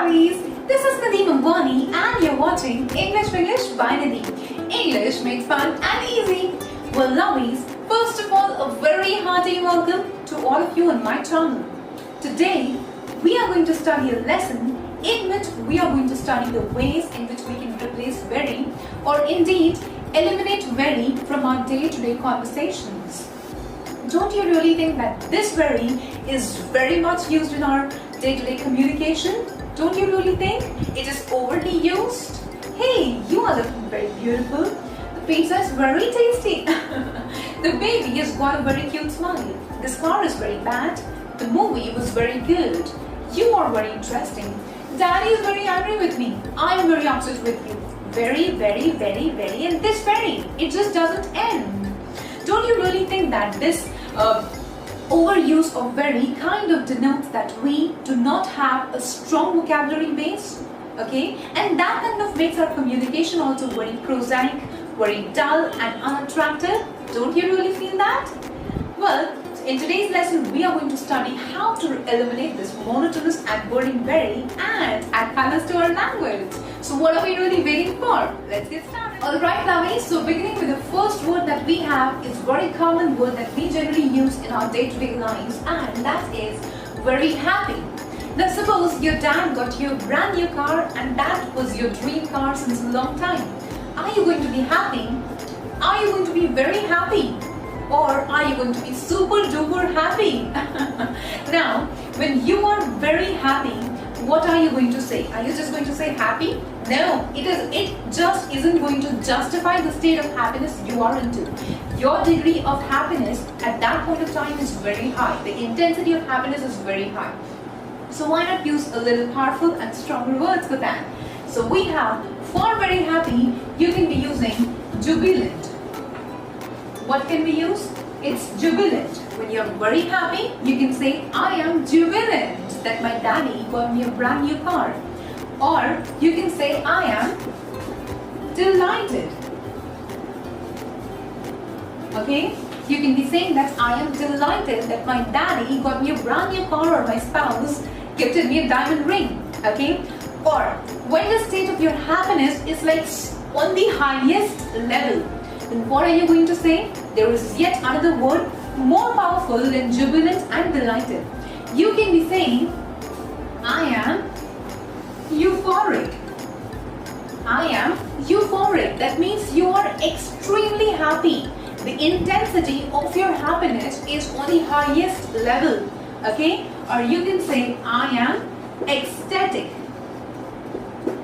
Lovies, this is Nadeem Ambani and you're watching English by Nadeem. English made fun and easy. Well Lovies, first of all a very hearty welcome to all of you on my channel. Today we are going to study a lesson in which we are going to study the ways in which we can replace very or indeed eliminate very from our day-to-day conversations. Don't you really think that this very is very much used in our day-to-day communication? Don't you really think it is overly used? Hey, you are looking very beautiful. The pizza is very tasty. The baby has got a very cute smile. This car is very bad. The movie was very good. You are very interesting. Daddy is very angry with me. I am very upset with you. Very, and this very. It just doesn't end. Don't you really think that this overuse of very kind of denotes that we do not have a strong vocabulary base? Okay, and that kind of makes our communication also very prosaic, very dull and unattractive. Don't you really feel that? Well, in today's lesson, we are going to study how to eliminate this monotonous and boring very and add colors to our language. So what are we really waiting for? Let's get started. Alright Lovies, so beginning with the first word that we have is a very common word that we generally use in our day-to-day lives, and that is very happy. Now suppose your dad got you a brand new car and that was your dream car since a long time. Are you going to be happy? Are you going to be very happy? Or are you going to be super duper happy? Now, when you are very happy, what are you going to say? Are you just going to say happy? No, it just isn't going to justify the state of happiness you are into. Your degree of happiness at that point of time is very high. The intensity of happiness is very high. So why not use a little powerful and stronger words for that? So we have, for very happy, you can be using jubilant. What can we use? It's jubilant. When you're very happy, you can say, I am jubilant that my daddy got me a brand new car. Or you can say, I am delighted. Okay? You can be saying that I am delighted that my daddy got me a brand new car or my spouse gifted me a diamond ring. Okay? Or when the state of your happiness is like on the highest level, then what are you going to say? There is yet another word more powerful than jubilant and delighted. You can be saying, I am euphoric. I am euphoric. That means you are extremely happy. The intensity of your happiness is on the highest level. Okay? Or you can say, I am ecstatic.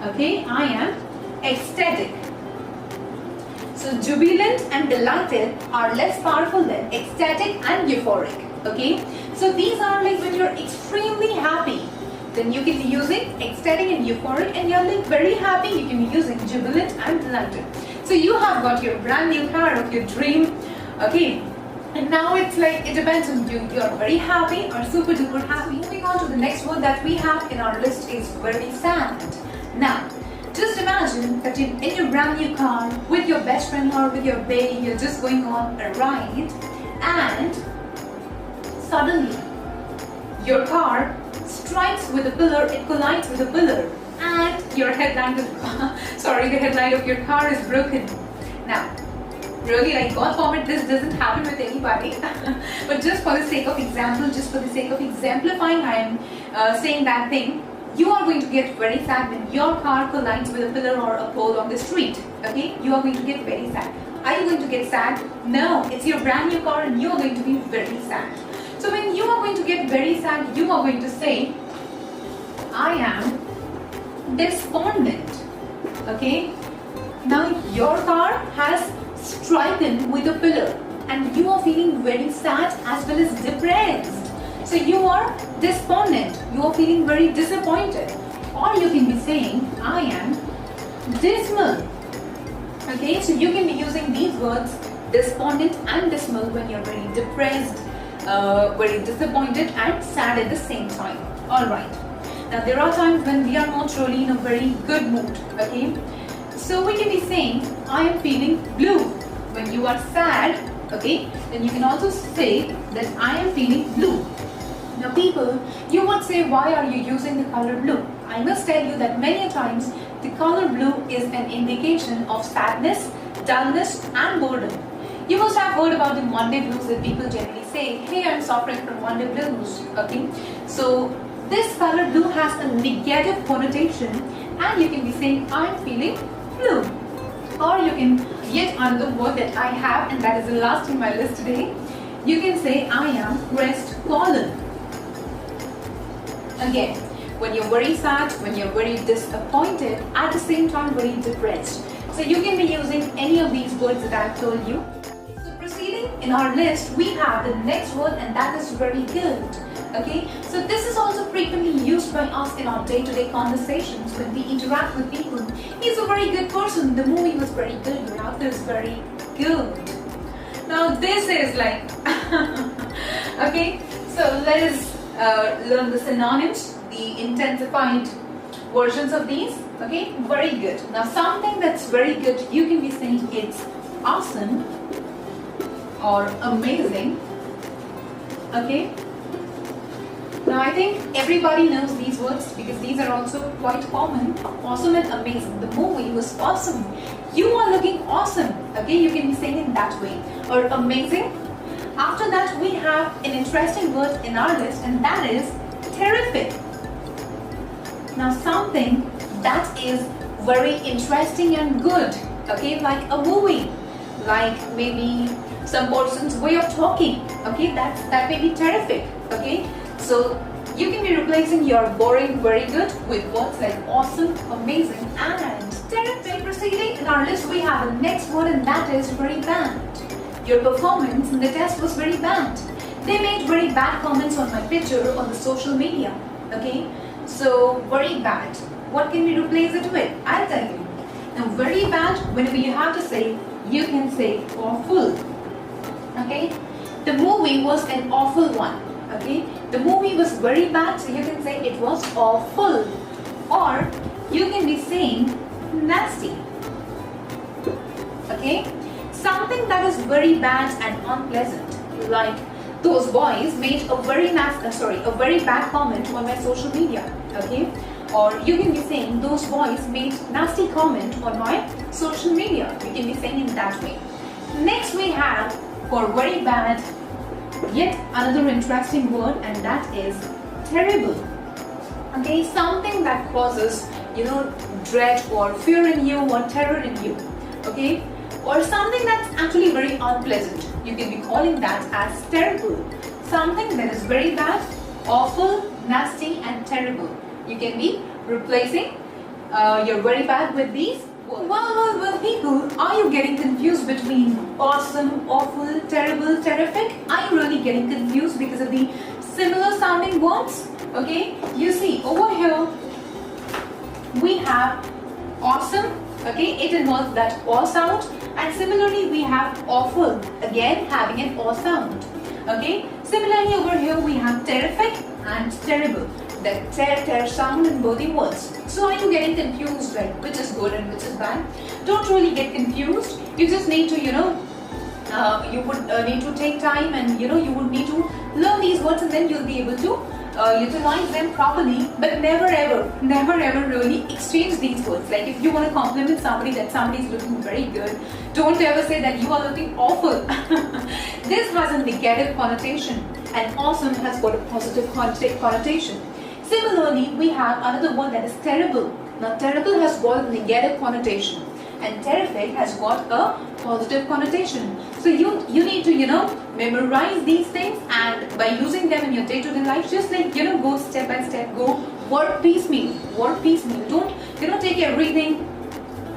Okay? I am ecstatic. So jubilant and delighted are less powerful than ecstatic and euphoric. Okay? So these are like when you're extremely happy, then you can be using ecstatic and euphoric, and you're like very happy, you can be using jubilant and delighted. So you have got your brand new car of your dream. Okay? And now it's like, it depends on you. You're very happy or super duper happy. Moving on to the next word that we have in our list is very sad. Now, just imagine that in your brand new car with your best friend or with your baby, you're just going on a ride and suddenly your car strikes with a pillar, it collides with a pillar and your headlight the headlight of your car is broken. Now, really, like God forbid this doesn't happen with anybody, but just for the sake of example, just for the sake of exemplifying, I am saying that thing. You are going to get very sad when your car collides with a pillar or a pole on the street. Okay? You are going to get very sad. Are you going to get sad? No, it's your brand new car and you are going to be very sad. So when you are going to get very sad, you are going to say, I am despondent. Okay? Now your car has stricken with a pillar and you are feeling very sad as well as depressed. So you are despondent, you are feeling very disappointed. Or you can be saying, I am dismal. Okay, so you can be using these words, despondent and dismal, when you're very depressed, very disappointed and sad at the same time. Alright, now there are times when we are not really in a very good mood. Okay, so we can be saying, I am feeling blue. When you are sad, okay, then you can also say that I am feeling blue. Now people, you would say, why are you using the color blue? I must tell you that many times the color blue is an indication of sadness, dullness and boredom. You must have heard about the Monday blues that people generally say, hey, I'm suffering from Monday blues. Okay, so this color blue has a negative connotation, and you can be saying, I'm feeling blue. Or you can, yet another word that I have, and that is the last in my list today, you can say, I am crestfallen. Again, when you're very sad, when you're very disappointed, at the same time very depressed. So you can be using any of these words that I've told you. So proceeding in our list, we have the next word, and that is very good. Okay, so this is also frequently used by us in our day-to-day conversations when we interact with people. He's a very good person, the movie was very good, your outfit is very good. Now this is like, okay, so let us learn the synonyms, the intensified versions of these. Okay, very good. Now something that's very good, you can be saying it's awesome or amazing. Okay, now I think everybody knows these words because these are also quite common. Awesome and amazing. The movie was awesome. You are looking awesome. Okay, you can be saying it that way. Or amazing. After that we have an interesting word in our list, and that is terrific. Now something that is very interesting and good, okay, like a movie, like maybe some person's way of talking, okay, that may be terrific. Okay, so you can be replacing your boring very good with words like awesome, amazing and terrific. Proceeding in our list, we have the next word, and that is very bad. Your performance in the test was very bad. They made very bad comments on my picture on the social media. Okay, so very bad. What can we replace it with? I'll tell you. Now very bad, whenever you have to say, you can say awful. Okay, the movie was an awful one. Okay, the movie was very bad, so you can say it was awful. Or you can be saying nasty. Okay, something that is very bad and unpleasant, like those boys made a very a very bad comment on my social media. Okay, or you can be saying those boys made nasty comment on my social media. You can be saying it that way. Next we have, for very bad, yet another interesting word, and that is terrible. Okay, something that causes, dread or fear in you or terror in you. Okay, or something that's actually very unpleasant. You can be calling that as terrible. Something that is very bad, awful, nasty and terrible. You can be replacing your very bad with these. Well, people, are you getting confused between awesome, awful, terrible, terrific? Are you really getting confused because of the similar sounding words? Okay, you see over here we have awesome. Okay, it involves that aw sound, and similarly we have awful, again having an aw sound. Okay, similarly over here we have terrific and terrible, that ter sound in both the words. So are you getting confused, like which is good and which is bad? Don't really get confused. You just need to, you would need to take time, and you would need to learn these words, and then you'll be able to utilize them properly. But never ever really exchange these words. Like if you want to compliment somebody that somebody is looking very good, don't ever say that you are looking awful. This has a negative connotation, and awesome has got a positive connotation. Similarly, we have another word that is terrible. Now terrible has got a negative connotation, and terrific has got a positive connotation. So you need to memorize these things, and by using them in your day-to-day life, just like go step by step, go word piecemeal. Don't take everything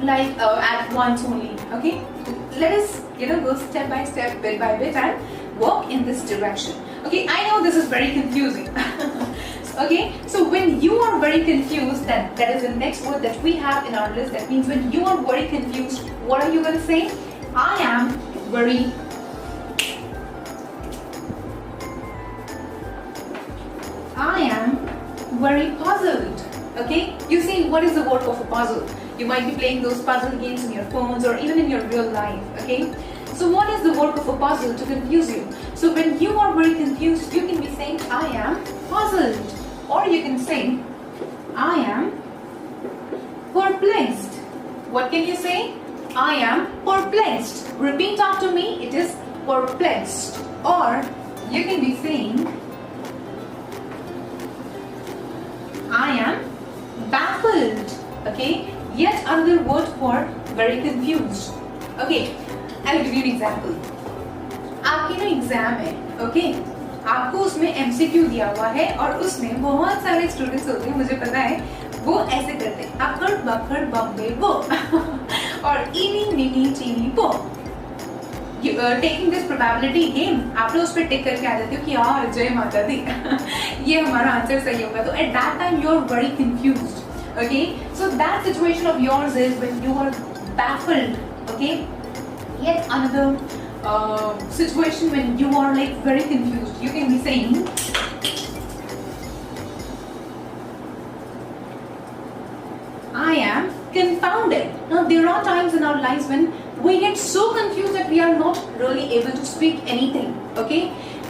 like at once only. Okay, let us go step by step, bit by bit, and work in this direction. Okay, I know this is very confusing. Okay, so when you are very confused, that is the next word that we have in our list. That means when you are very confused, what are you going to say? I am very puzzled. Okay, you see, what is the work of a puzzle? You might be playing those puzzle games in your phones or even in your real life. Okay, so what is the work of a puzzle? To confuse you. So when you are very confused, you can be saying I am puzzled. Or you can say I am perplexed. What can you say? I am perplexed. Repeat after me. It is perplexed. Or you can be saying I am baffled. Okay. Yet another word for very confused. Okay. I'll give you an example. आपकी ना exam है, okay, आपको उसमें MCQ दिया हुआ है और उसमें बहुत सारे स्टूडेंट्स होते हैं, मुझे पता है, वो ऐसे करते हैं अकड़ बकड़ बम्बे वो और इनी नीनी चीनी वो। टेकिंग दिस प्रोबेबिलिटी गेम आप लोग उस पर टिक करके आ जाते हो कि यार जय माता दी ये हमारा आंसर सही होगा। तो at that time you are very confused, okay. So that situation of yours is when you are baffled, okay. Yet another situation when you are like very confused, you can be saying I am confounded. Now there are times in our lives when we get so confused that we are not really able to speak anything, okay,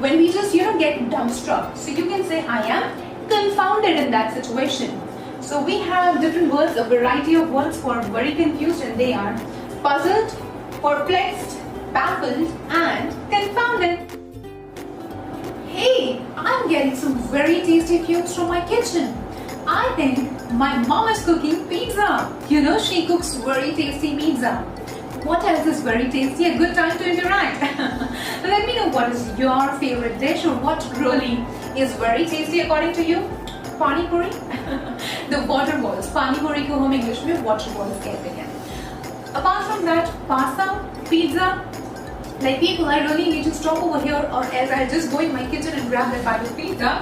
when we just get dumbstruck. So you can say I am confounded in that situation. So we have different words, a variety of words for very confused, and they are puzzled, perplexed, baffled, and confounded. Hey, I'm getting some very tasty fumes from my kitchen. I think my mom is cooking pizza. She cooks very tasty pizza. What else is very tasty? A good time to interact. Let me know what is your favorite dish or what really is very tasty according to you. Pani puri? The water balls. Pani puri को हम English में water balls कहते हैं. Apart from that, pasta, pizza, like people, I really need to stop over here or else I'll just go in my kitchen and grab that bite of pizza.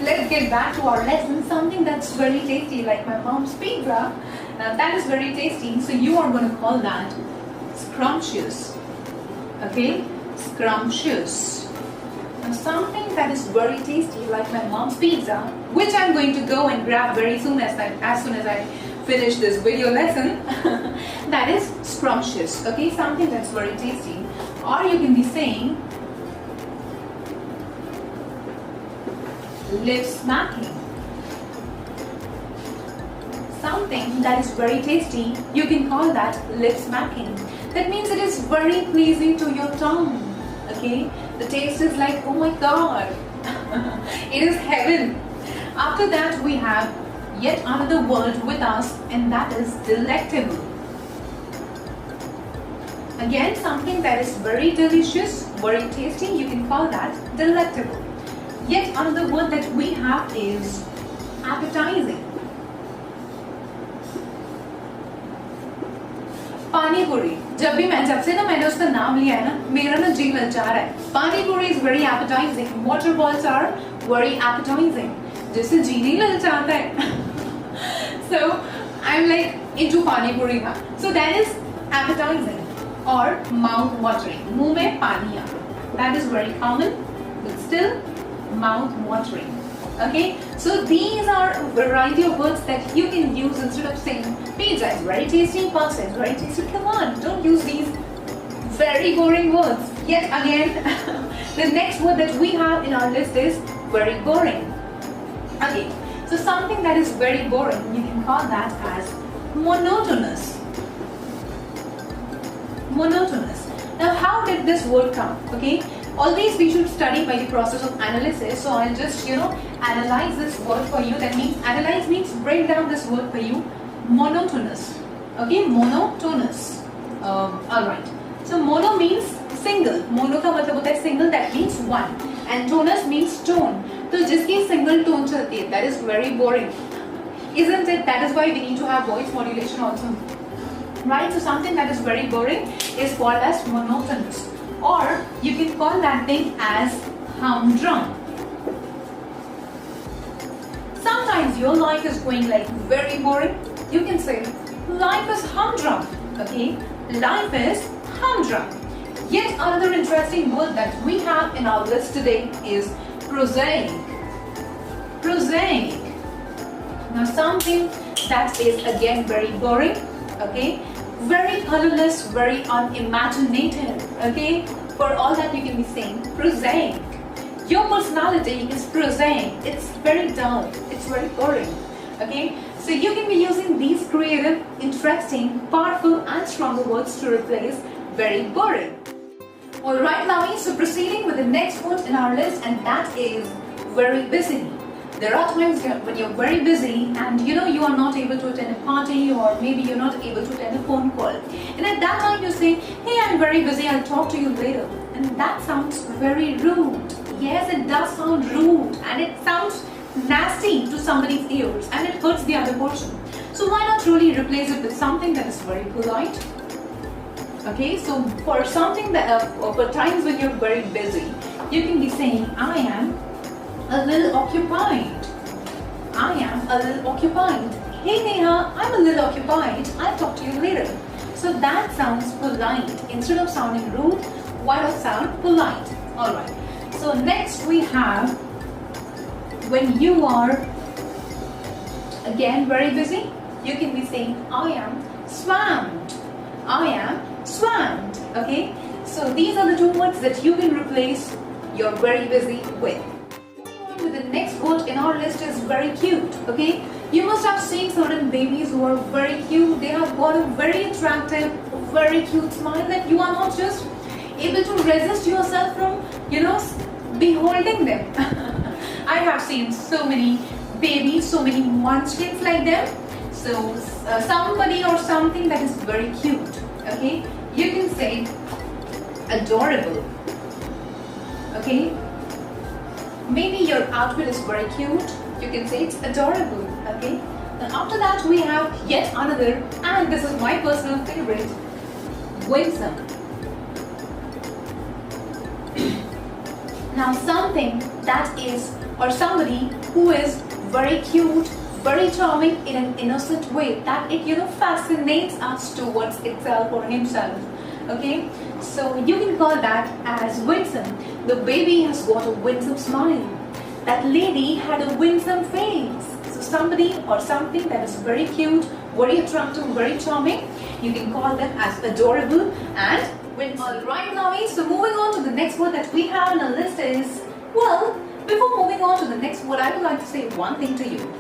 Let's get back to our lesson. Something that's very tasty, like my mom's pizza. That is very tasty. So you are going to call that scrumptious. Okay? Scrumptious. Now something that is very tasty, like my mom's pizza, which I'm going to go and grab very soon as soon as I finish this video lesson. That is scrumptious. Okay, something that's very tasty. Or you can be saying lip smacking. Something that is very tasty, you can call that lip smacking. That means it is very pleasing to your tongue. Okay, the taste is like, oh my god, it is heaven. After that we have yet another word with us, and that is delectable. Again, something that is very delicious, very tasty, you can call that delectable. Yet another word that we have is appetizing. पानी पूरी, जब से मैंने उसका नाम लिया है ना, मेरा ना जी ललचा रहा है. पानी पूरी is very appetizing. Water balls are very appetizing. जैसे जी नहीं ललचाता है. So I'm like into पानी पूरी now. So that is appetizing or mouth watering. मुंह में पानी आ. That is very common, but still mouth watering. Okay, so these are a variety of words that you can use instead of saying pizza is very tasty, pasta is very tasty. Come on, don't use these very boring words. Yet again, the next word that we have in our list is very boring. Okay, so something that is very boring, you can call that as monotonous. Monotonous. Now, how did this word come? Okay. Always we should study by the process of analysis. So I'll just analyze this word for you. That means analyze means break down this word for you. Monotonous. Okay, monotonous. Alright. So mono means single. Mono का मतलब होता है single. That means one. And tonus means tone. तो जिसकी single tone चलती है, that is very boring, isn't it? That is why we need to have voice modulation also. Right. So something that is very boring is called as monotonous. Or you can call that thing as humdrum. Sometimes your life is going like very boring. You can say life is humdrum. Okay, life is humdrum. Yet another interesting word that we have in our list today is prosaic. Prosaic. Now something that is again very boring. Okay. Very colorless, very unimaginative. Okay, for all that you can be saying prosaic. Your personality is prosaic. It's very dull. It's very boring. Okay, so you can be using these creative, interesting, powerful and stronger words to replace very boring. Alright Lavi, so proceeding with the next word in our list, and that is very busy. There are times when you're very busy and you are not able to attend a party, or maybe you're not able to attend a phone call. And at that time you say, hey, I'm very busy, I'll talk to you later. And that sounds very rude. Yes, it does sound rude, and it sounds nasty to somebody's ears, and it hurts the other person. So why not really replace it with something that is very polite? Okay, so for something that for times when you're very busy, you can be saying, I am a little occupied. I am a little occupied. Hey Neha, I'm a little occupied. I'll talk to you later. So that sounds polite. Instead of sounding rude, why not sound polite? Alright. So next we have when you are again very busy, you can be saying, I am swamped. I am swamped. Okay, so these are the two words that you can replace you're very busy with. Moving on with the next word in our list is very cute. Okay, you must have seen certain babies who are very cute. They have got a very attractive, very cute smile that you are not just able to resist yourself from beholding them. I have seen so many babies, so many munchkins like them. So somebody or something that is very cute. Okay, you can say adorable. Okay, maybe your outfit is very cute. You can say it's adorable. Okay, and after that we have yet another, and this is my personal favorite, winsome. Now something that is, or somebody who is very cute, very charming in an innocent way, that it fascinates us towards itself or himself. Okay, so you can call that as winsome. The baby has got a winsome smile. That lady had a winsome face. So somebody or something that is very cute, very attractive, very charming, you can call them as adorable and winsome. Alright Navi, so moving on to the next word that we have on our list is, well, before moving on to the next word, I would like to say one thing to you.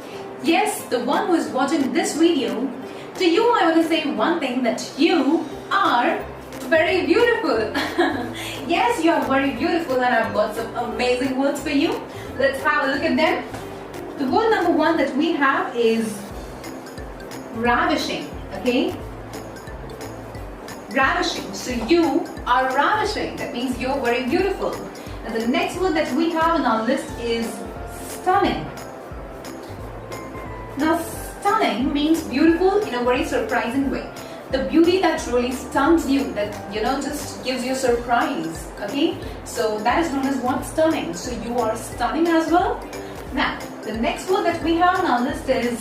Yes, the one who is watching this video, to you I want to say one thing, that you are very beautiful. Yes, you are very beautiful, and I've got some amazing words for you. Let's have a look at them. The word number one that we have is ravishing. Okay, ravishing. So you are ravishing. That means you're very beautiful. And the next word that we have on our list is stunning. Now, stunning means beautiful in a very surprising way. The beauty that really stuns you, that just gives you a surprise. Okay, so that is known as what? Stunning. So you are stunning as well. Now, the next word that we have on our list is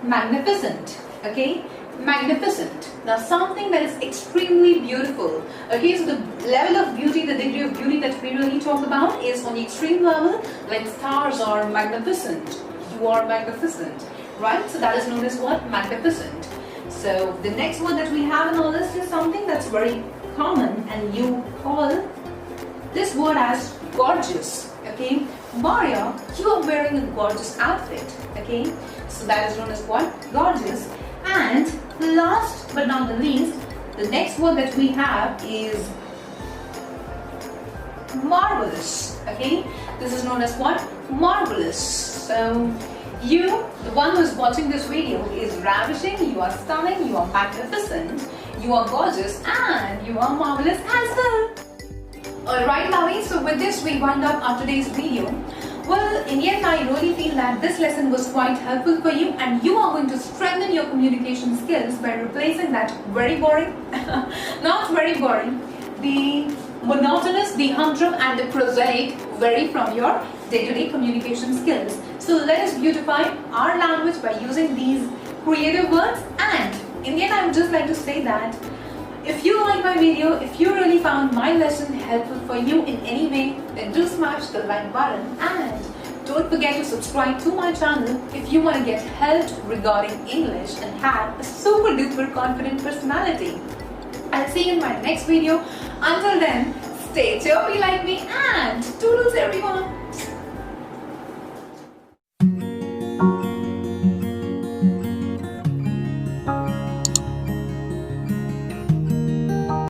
magnificent. Okay, magnificent. Now something that is extremely beautiful. Okay, so the level of beauty, the degree of beauty that we really talk about is on the extreme level, like stars are magnificent. You are magnificent, right? So that is known as what? Magnificent. So the next word that we have on our list is something that's very common, and you call this word as gorgeous. Okay, Maria, you are wearing a gorgeous outfit. Okay, so that is known as what? Gorgeous. And last but not the least, the next word that we have is marvelous. Okay, this is known as what? Marvelous. So you, the one who is watching this video, is ravishing, you are stunning, you are magnificent, you are gorgeous, and you are marvelous as well. Alright Lavi, so with this we wind up our today's video. Well, in the end, I really feel that this lesson was quite helpful for you, and you are going to strengthen your communication skills by replacing that very boring, not very boring, the monotonous, the humdrum and the prosaic very from your day-to-day communication skills. So let us beautify our language by using these creative words, and in the end I would just like to say that if you like my video, if you really found my lesson helpful for you in any way, then do smash the like button, and don't forget to subscribe to my channel if you want to get help regarding English and have a super duper confident personality. I'll see you in my next video. Until then, stay chirpy like me, and toodles everyone.